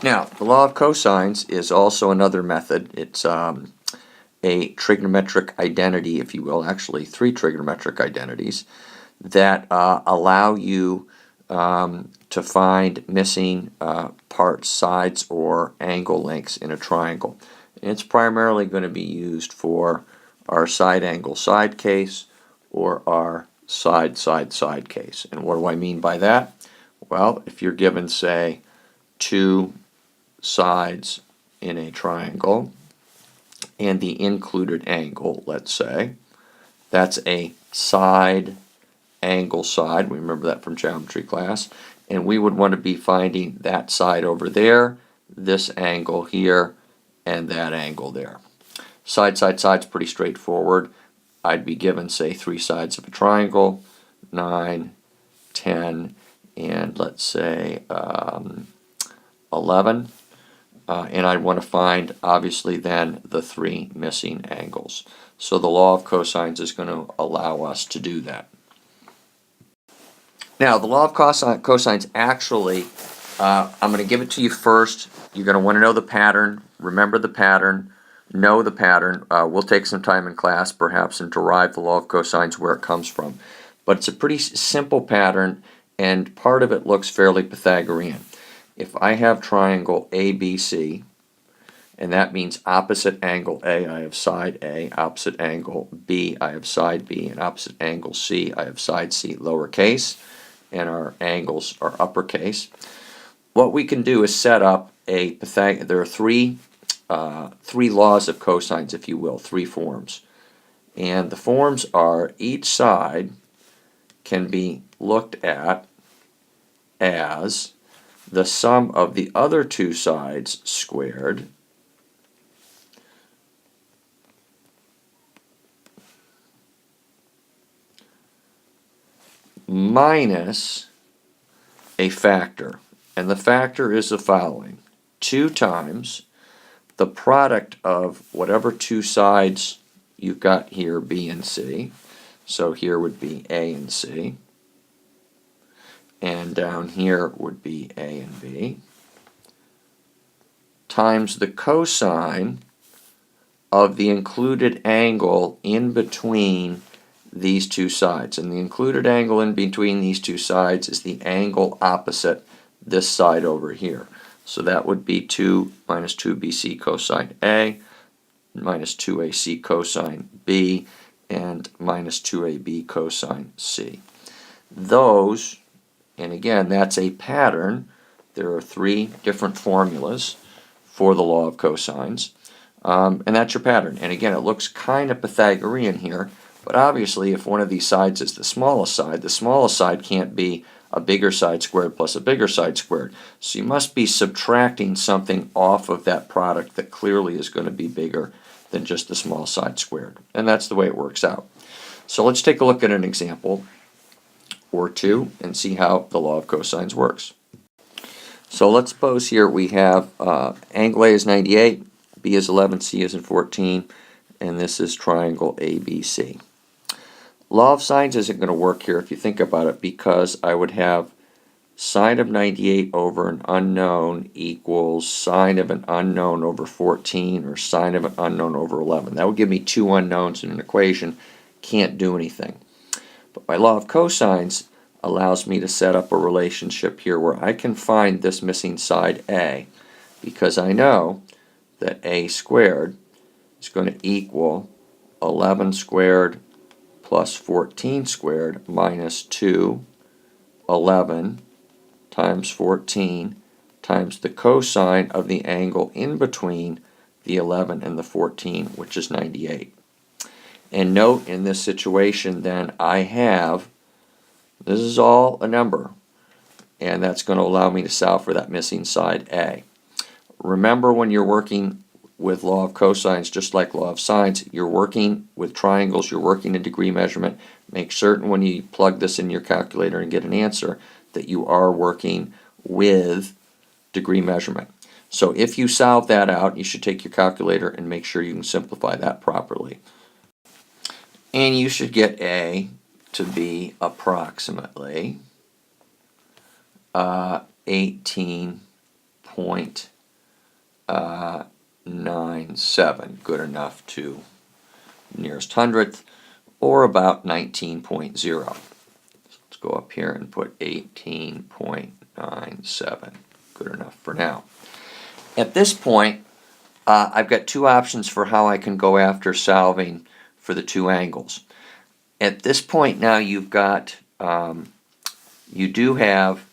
Now, the law of cosines is also another method. It's a trigonometric identity, if you will, actually three trigonometric identities that allow you to find missing parts, sides, or angle lengths in a triangle. And it's primarily going to be used for our side angle side case or our side side side case. And what do I mean by that? Well, if you're given, say, two sides in a triangle and the included angle, let's say, that's a side angle side. We remember that from geometry class. And we would want to be finding that side over there, this angle here, and that angle there. Side, side, side's pretty straightforward. I'd be given, say, three sides of a triangle, 9, 10, and let's say 11. And I'd want to find, obviously, then the three missing angles. So the law of cosines is going to allow us to do that. Now, the law of cosines actually, I'm going to give it to you first. You're going to want to know the pattern, remember the pattern, know the pattern. We'll take some time in class, perhaps, and derive the law of cosines where it comes from. But it's a pretty simple pattern, and part of it looks fairly Pythagorean. If I have triangle ABC, and that means opposite angle A, I have side A, opposite angle B, I have side B, and opposite angle C, I have side C, lowercase, and our angles are uppercase. What we can do is set up a Pythagorean. There are three laws of cosines, if you will, three forms. And the forms are each side can be looked at as the sum of the other two sides squared minus a factor. And the factor is the following: 2 times the product of whatever two sides you've got here, B and C. So here would be A and C. And down here would be A and B. Times the cosine of the included angle in between these two sides. And the included angle in between these two sides is the angle opposite this side over here. So that would be 2 minus 2bc cosine A, minus 2ac cosine B, and minus 2ab cosine C. Those, and again, that's a pattern. There are 3 different formulas for the law of cosines. And that's your pattern. And again, it looks kind of Pythagorean here, but obviously if one of these sides is the smallest side can't be a bigger side squared plus a bigger side squared. So you must be subtracting something off of that product that clearly is going to be bigger than just the small side squared. And that's the way it works out. So let's take a look at an example or two and see how the law of cosines works. So let's suppose here we have angle A is 98, B is 11, C is 14, and this is triangle ABC. Law of sines isn't going to work here if you think about it, because I would have sine of 98 over an unknown equals sine of an unknown over 14, or sine of an unknown over 11. That would give me 2 unknowns in an equation. Can't do anything. But my law of cosines allows me to set up a relationship here where I can find this missing side A, because I know that A squared is going to equal 11 squared plus 14 squared minus 2, 11 times 14 times the cosine of the angle in between the 11 and the 14, which is 98. And note, in this situation then I have, this is all a number, and that's going to allow me to solve for that missing side A. Remember, when you're working with law of cosines, just like law of sines, you're working with triangles, you're working in degree measurement. Make certain when you plug this in your calculator and get an answer that you are working with degree measurement. So if you solve that out, you should take your calculator and make sure you can simplify that properly. And you should get A to be approximately 18.8 .97, good enough to nearest hundredth, or about 19.0. Let's go up here and put 18.97, good enough for now. At this point, I've got two options for how I can go after solving for the two angles. At this point now you've got, you do have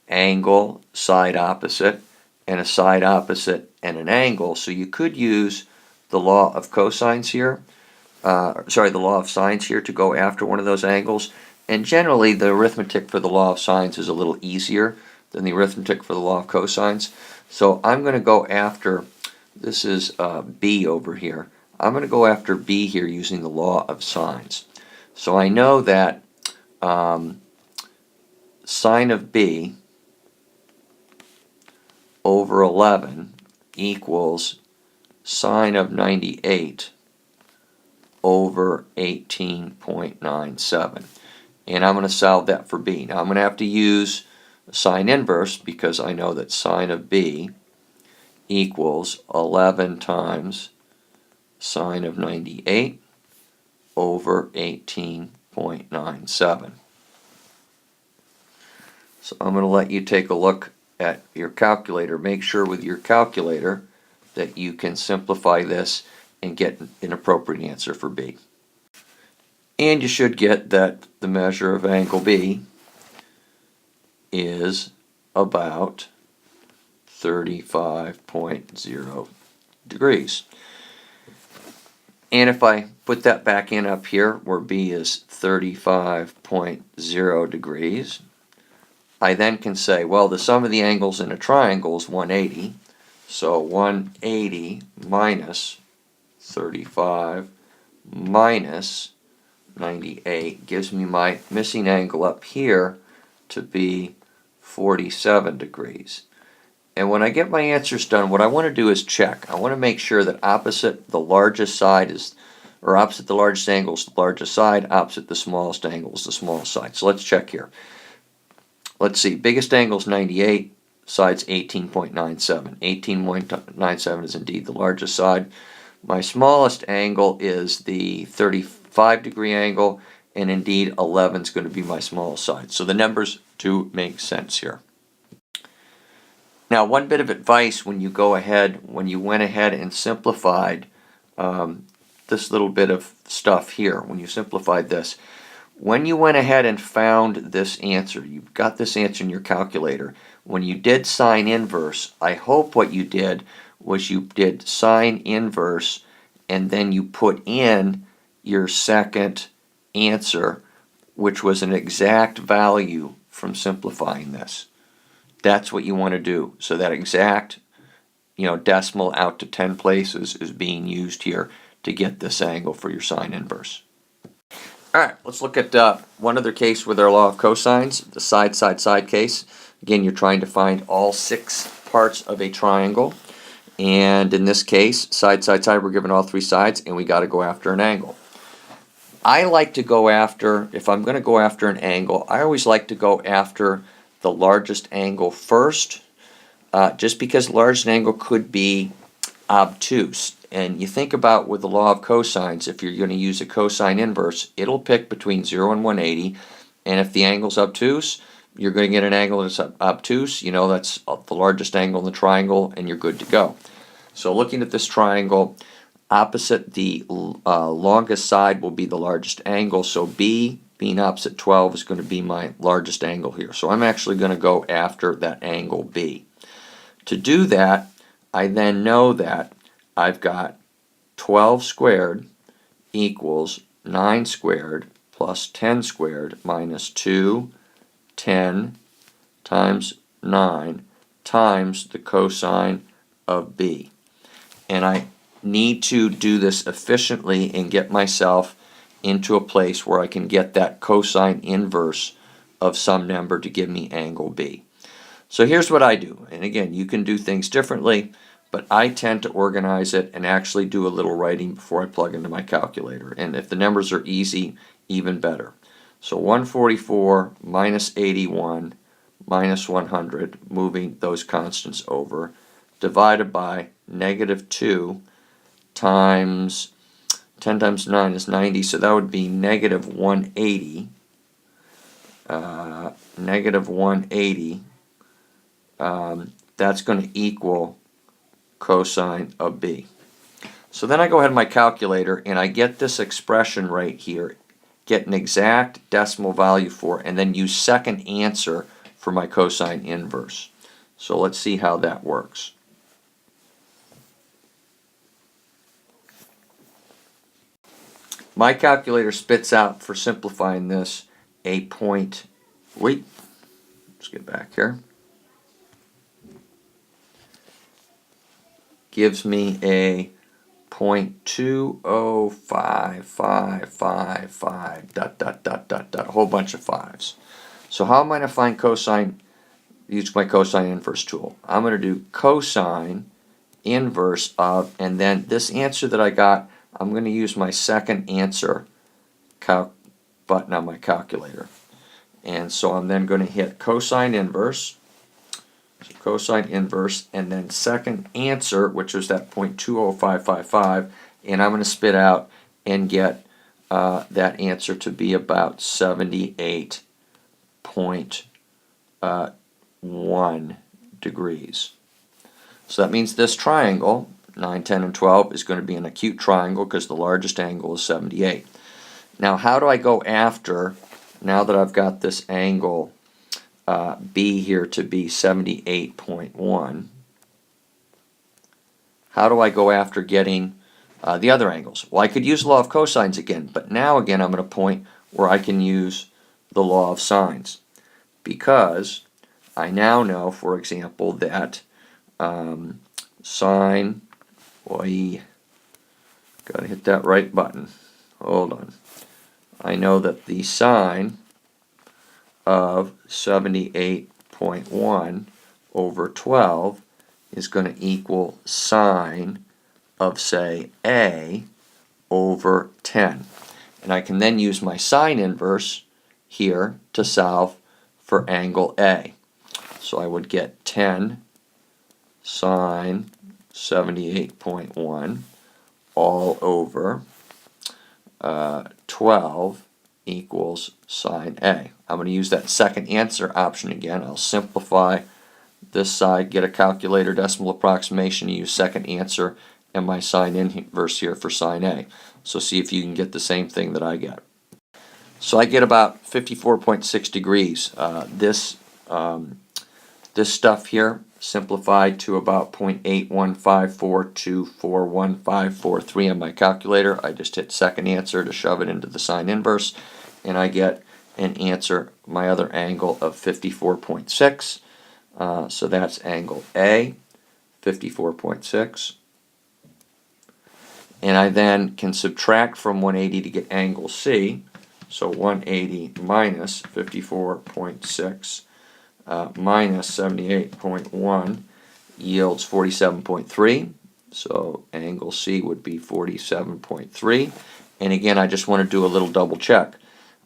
angle, side opposite, and a side opposite and an angle, so you could use the law of cosines here, the law of sines here to go after one of those angles, and generally the arithmetic for the law of sines is a little easier than the arithmetic for the law of cosines. So I'm going to go after, this is B over here, I'm going to go after B here using the law of sines. So I know that sine of B over 11 equals sine of 98 over 18.97. And I'm going to solve that for B. Now I'm going to have to use sine inverse because I know that sine of B equals 11 times sine of 98 over 18.97. So I'm going to let you take a look at your calculator. Make sure with your calculator that you can simplify this and get an appropriate answer for B. And you should get that the measure of angle B is about 35.0 degrees. And if I put that back in up here where B is 35.0 degrees, I then can say, well, the sum of the angles in a triangle is 180. So 180 minus 35 minus 98 gives me my missing angle up here to be 47 degrees. And when I get my answers done, what I want to do is check. I want to make sure that opposite the largest side is, or opposite the largest angle is the largest side, opposite the smallest angle is the smallest side. So let's check here. Let's see, biggest angle is 98, side's 18.97. 18.97 is indeed the largest side. My smallest angle is the 35 degree angle, and indeed 11 is going to be my smallest side. So the numbers do make sense here. Now, one bit of advice when you went ahead and simplified this little bit of stuff here, when you simplified this, when you went ahead and found this answer, you've got this answer in your calculator, when you did sine inverse, I hope what you did was you did sine inverse and then you put in your second answer, which was an exact value from simplifying this. That's what you want to do. So that exact, decimal out to 10 places is being used here to get this angle for your sine inverse. All right, let's look at one other case with our law of cosines, the side case. Again, you're trying to find all 6 parts of a triangle. And in this case, side, we're given all 3 sides, and we got to go after an angle. I like to go after, if I'm going to go after an angle, I always like to go after the largest angle first, just because the largest angle could be obtuse. And you think about with the law of cosines, if you're going to use a cosine inverse, it'll pick between 0 and 180. And if the angle's obtuse, you're going to get an angle that's obtuse. That's the largest angle in the triangle, and you're good to go. So looking at this triangle, opposite the longest side will be the largest angle. So B, being opposite 12, is going to be my largest angle here. So I'm actually going to go after that angle B. To do that, I then know that I've got 12 squared equals 9 squared plus 10 squared minus 2, 10 times 9 times the cosine of B. And I need to do this efficiently and get myself into a place where I can get that cosine inverse of some number to give me angle B. So here's what I do. And again, you can do things differently, but I tend to organize it and actually do a little writing before I plug into my calculator. And if the numbers are easy, even better. So 144 minus 81 minus 100, moving those constants over, divided by negative 2 times 10 times 9 is 90, so that would be negative 180. Negative 180, that's going to equal cosine of b. So then I go ahead to my calculator and I get this expression right here, get an exact decimal value for it, and then use second answer for my cosine inverse. So let's see how that works. My calculator spits out, for simplifying this, a point. Wait, let's get back here. Gives me a 0.20555 dot dot dot dot dot, a whole bunch of fives. So how am I going to find cosine? Use my cosine inverse tool. I'm going to do cosine inverse of, and then this answer that I got, I'm going to use my second answer button on my calculator. And so I'm then going to hit cosine inverse. So cosine inverse, and then second answer, which was that 0.20555, and I'm going to spit out and get that answer to be about 78.1 degrees. So that means this triangle, 9, 10, and 12, is going to be an acute triangle because the largest angle is 78. Now how do I go after, now that I've got this angle B here to be 78.1, how do I go after getting the other angles? Well, I could use the law of cosines again, but now again I'm at a point where I can use the law of sines, because I now know, for example, that sine, boy, gotta hit that right button, hold on. I know that the sine of 78.1 over 12 is going to equal sine of, say, A over 10. And I can then use my sine inverse here to solve for angle A. So I would get 10 sine 78.1 all over 12 equals sine A. I'm going to use that second answer option again. I'll simplify this side, get a calculator decimal approximation, use second answer, and my sine inverse here for sine A. So see if you can get the same thing that I get. So I get about 54.6 degrees. This stuff here simplified to about 0.81542415543 on my calculator. I just hit second answer to shove it into the sine inverse, and I get an answer, my other angle, of 54.6. So that's angle A, 54.6. And I then can subtract from 180 to get angle C. So 180 minus 54.6 minus 78.1 yields 47.3. So angle C would be 47.3. And again, I just want to do a little double check.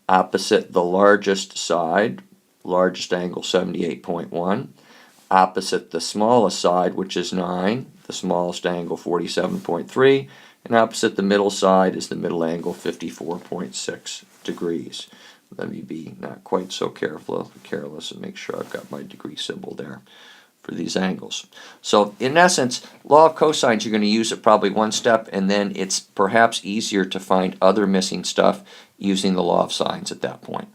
Opposite the largest side, largest angle 78.1. Opposite the smallest side, which is 9, the smallest angle 47.3. And opposite the middle side is the middle angle 54.6 degrees. Let me be not quite so careless and make sure I've got my degree symbol there for these angles. So in essence, law of cosines, you're going to use it probably one step, and then it's perhaps easier to find other missing stuff using the law of sines at that point.